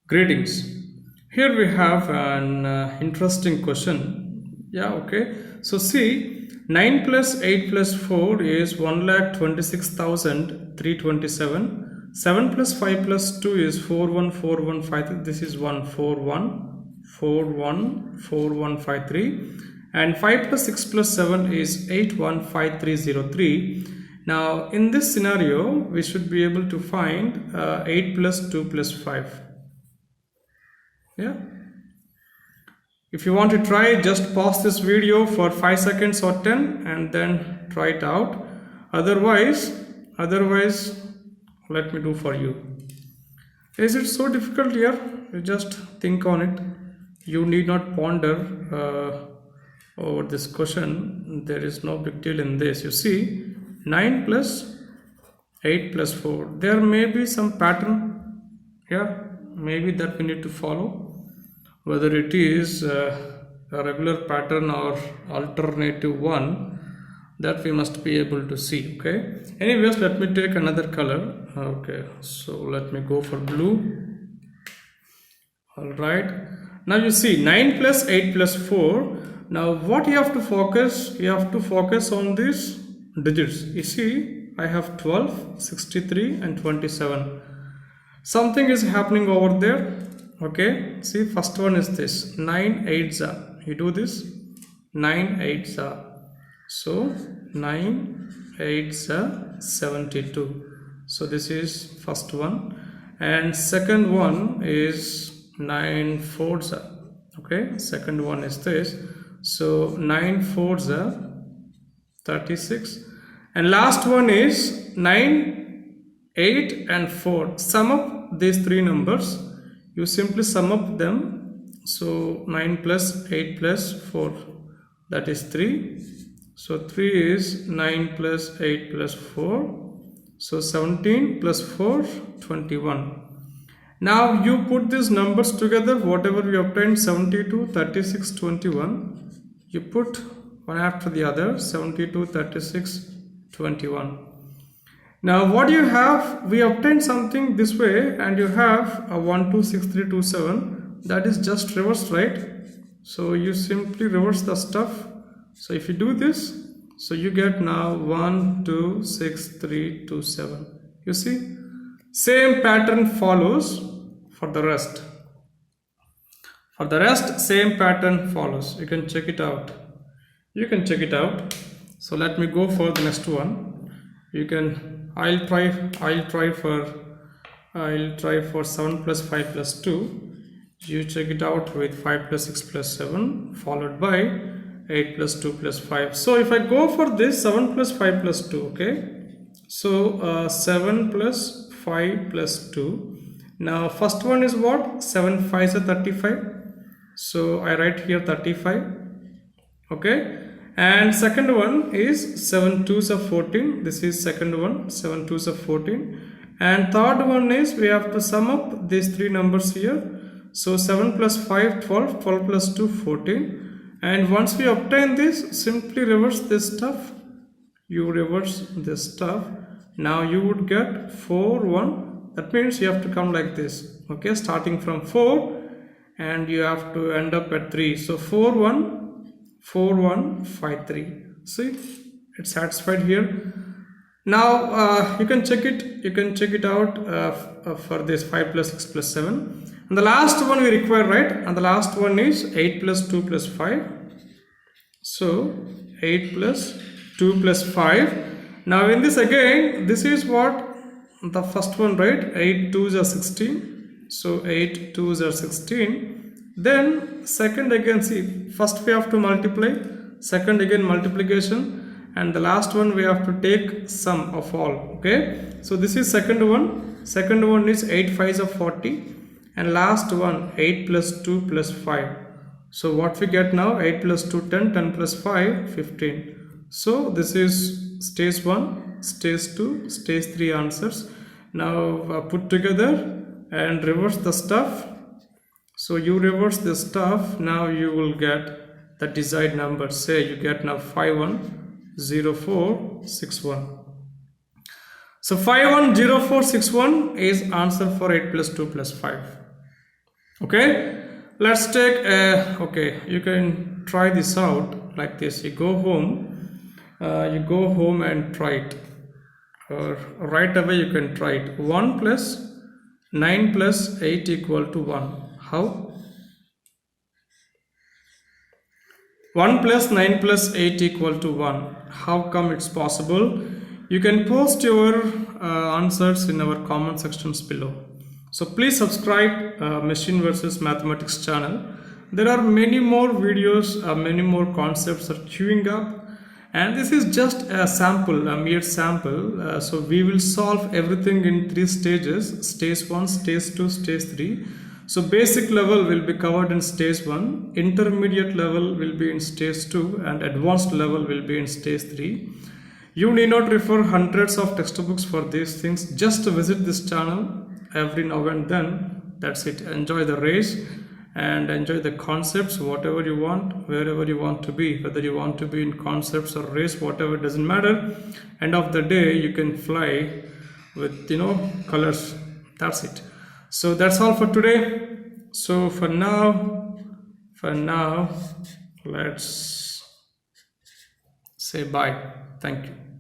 Greetings. Here we have an interesting question. Yeah, okay. So see, 9 plus 8 plus 4 is 1,26,327. 7 plus 5 plus 2 is 414153. This is 141414153. And 5 plus 6 plus 7 is 815303. Now in this scenario, we should be able to find 8 plus 2 plus 5. Yeah, if you want to try, just pause this video for 5 seconds or 10 and then try it out. Otherwise let me do for you. Is it so difficult here? You just think on it. You need not ponder over this question. There is no big deal in this. You see, 9 plus 8 plus 4, there may be some pattern here, maybe that we need to follow. Whether it is a regular pattern or alternative one, that we must be able to see. Okay, anyways, let me take another color. Okay, so let me go for blue. All right, now you see 9 plus 8 plus 4. Now what you have to focus, you have to focus on these digits. You see, I have 12, 63 and 27. Something is happening over there. Okay, see, first one is this 9 8s are, you do this 9 8s are, so 9 8s are 72. So this is first one, and second one is 9 4s are. Okay, second one is this, so 9 4s are 36, and last one is 9 8 and 4. Sum up these three numbers. You simply sum up them. So 9 plus 8 plus 4, that is 3. So 3 is 9 plus 8 plus 4. So 17 plus 4, 21. Now you put these numbers together, whatever you obtained, 72, 36, 21. You put one after the other, 72, 36, 21. Now what you have, we obtained something this way, and you have a 1 2 6 3 2 7, that is just reversed, right? So you simply reverse the stuff. So if you do this, so you get now 1 2 6 3 2 7. You see, same pattern follows for the rest. For the rest, same pattern follows. You can check it out. You can check it out. So let me go for the next one. You can, I'll try for 7 plus 5 plus 2. You check it out with 5 plus 6 plus 7, followed by 8 plus 2 plus 5. So if I go for this 7 plus 5 plus 2, okay, so 7 plus 5 plus 2. Now first one is what? 7 5s are 35, so I write here 35. Okay, and second one is 7 2s are 14. This is second one, 7 2s are 14. And third one is, we have to sum up these three numbers here. So 7 plus 5 12, 12 plus 2 14. And once we obtain this, simply reverse this stuff. You reverse this stuff. Now you would get 4 1. That means you have to come like this. Okay, starting from 4 and you have to end up at 3. So 4 1 4 1 5 3. See, it's satisfied here. Now you can check it out for this 5 plus 6 plus 7, and the last one we require, right? And the last one is 8 plus 2 plus 5. So 8 plus 2 plus 5. Now in this again, this is what the first one, right? 8 2s are 16. So 8 2s are 16. Then second again, see, first we have to multiply, second again multiplication, and the last one we have to take sum of all. Okay, so this is second one is 8 5s are 40, and last one 8 plus 2 plus 5. So what we get now, 8 plus 2 10, 10 plus 5 15. So this is stage 1, stage 2, stage 3 answers. Now put together and reverse the stuff. So you reverse the stuff, now you will get the desired number. Say you get now 510461. So 510461 is answer for 8 plus 2 plus 5. Okay, let's take a, okay, you can try this out like this. You go home and try it, or right away you can try it. 1 plus 9 plus 8 equal to 1. How? 1 plus 9 plus 8 equal to 1. How come it's possible? You can post your answers in our comment sections below. So please subscribe Machine versus Mathematics channel. There are many more videos, many more concepts are queuing up, and this is just a sample, a mere sample. So we will solve everything in 3 stages: stage 1, stage 2, stage 3. So basic level will be covered in stage 1, intermediate level will be in stage 2, and advanced level will be in stage 3. You need not refer hundreds of textbooks for these things. Just visit this channel every now and then. That's it. Enjoy the race and enjoy the concepts, whatever you want, wherever you want to be, whether you want to be in concepts or race, whatever, doesn't matter. End of the day, you can fly with, colors. That's it. So that's all for today. So for now, let's say bye. Thank you.